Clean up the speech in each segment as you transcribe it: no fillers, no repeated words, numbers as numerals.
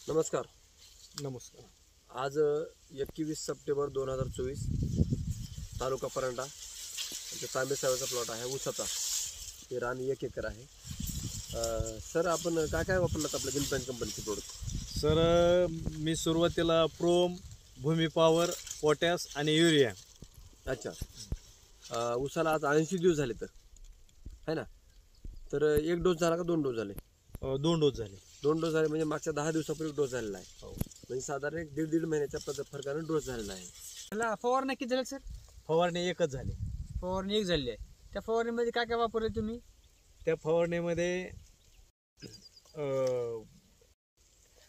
नमस्कार. नमस्कार. आज 21 सप्टेंबर 2024 तालुका परंडा तांबे साहेबाचा प्लॉट आहे ऊसाचा. हे रान 1 एकर आहे. सर आपण काय काय वापरलं आपल्या ग्रीन कंपनीचे प्रोडक्ट? सर मी सुरुवातीला प्रोम, भूमी पॉवर, पोटॅश आणि युरिया. अच्छा. ऊसाला आज 80 दिवस झाले तर है ना. तर 1 डोस झाला का 2 डोस झाले? 2 डोस झाले. 2 डोस झाले म्हणजे मागच्या 10 दिवसापूर्वी डोस झालेला आहे. म्हणजे साधारण 1.5 महिन्याच्या फरकाने डोस झालेला आहे. मला फवारणी किती झाली सर? फवारणी एकच झाली. फवारणी एक झाली आहे. त्या फवारणीमध्ये काय काय वापरले तुम्ही? त्या फवारणीमध्ये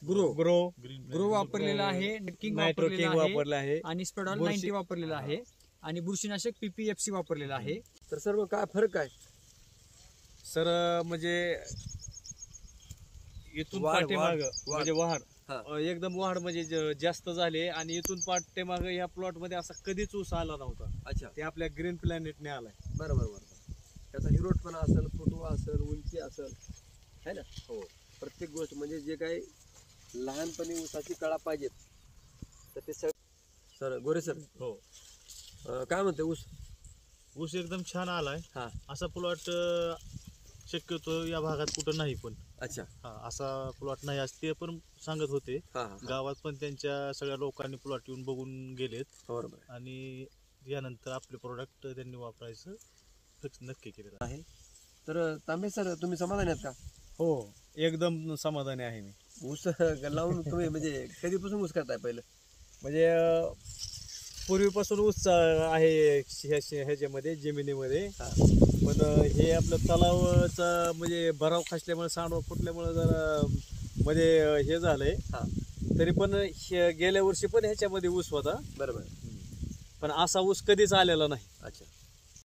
ग्रो वापरलेला आहे, किंग वापरलेला आहे आणि स्पेडॉल 90 वापरलेला आहे आणि बुरशीनाशक PPFC वापरलेला आहे. तर सर मग काय फरक आहे? सर म्हणजे इथून वाढ पाठीमाग म्हणजे वाढ हा. एकदम वाढ म्हणजे जास्त झाले आणि इथून पाठीमाग या प्लॉट मध्ये असा कधीच ऊस आला नव्हता. अच्छा. ते आपल्या ग्रीन प्लॅनेटने आलाय. बरोबर बरोबर. त्याचा हिरोटपणा असेल, फुटवा असेल, उंची असेल, है ना. हो. प्रत्येक गोष्ट म्हणजे जे काही लहानपणी ऊसाची कळा पाहिजेत तर ते सर गोरे सर हो. काय म्हणते ऊस? ऊस एकदम छान आलाय. हा. असा प्लॉट शक्यतो या भागात कुठं नाही पण. अच्छा. हा, असा प्लॉट नाही असते पण सांगत होते. हा हा. गावात पण त्यांच्या सगळ्या लोकांनी प्लॉट येऊन बघून गेलेत बरोबर आणि यानंतर आपले प्रोडक्ट त्यांनी वापरायचं फिक्स नक्की केलेलं आहे. तर तांबे सर तुम्ही समाधानी आहेत का? हो, एकदम समाधानी आहे मी. ऊस लावून तुम्ही म्हणजे कधीपासून ऊस करताय पहिलं? म्हणजे पूर्वीपासून ऊस आहे ह्याच्यामध्ये जमिनीमध्ये. पण हे आपलं तलावाचा म्हणजे भराव खासल्यामुळे सांडवा फुटल्यामुळे जरा मध्ये हे झालंय. हा. तरी पण गेल्या वर्षी पण ह्याच्यामध्ये ऊस होता. बरोबर. पण असा ऊस कधीच आलेला नाही. अच्छा.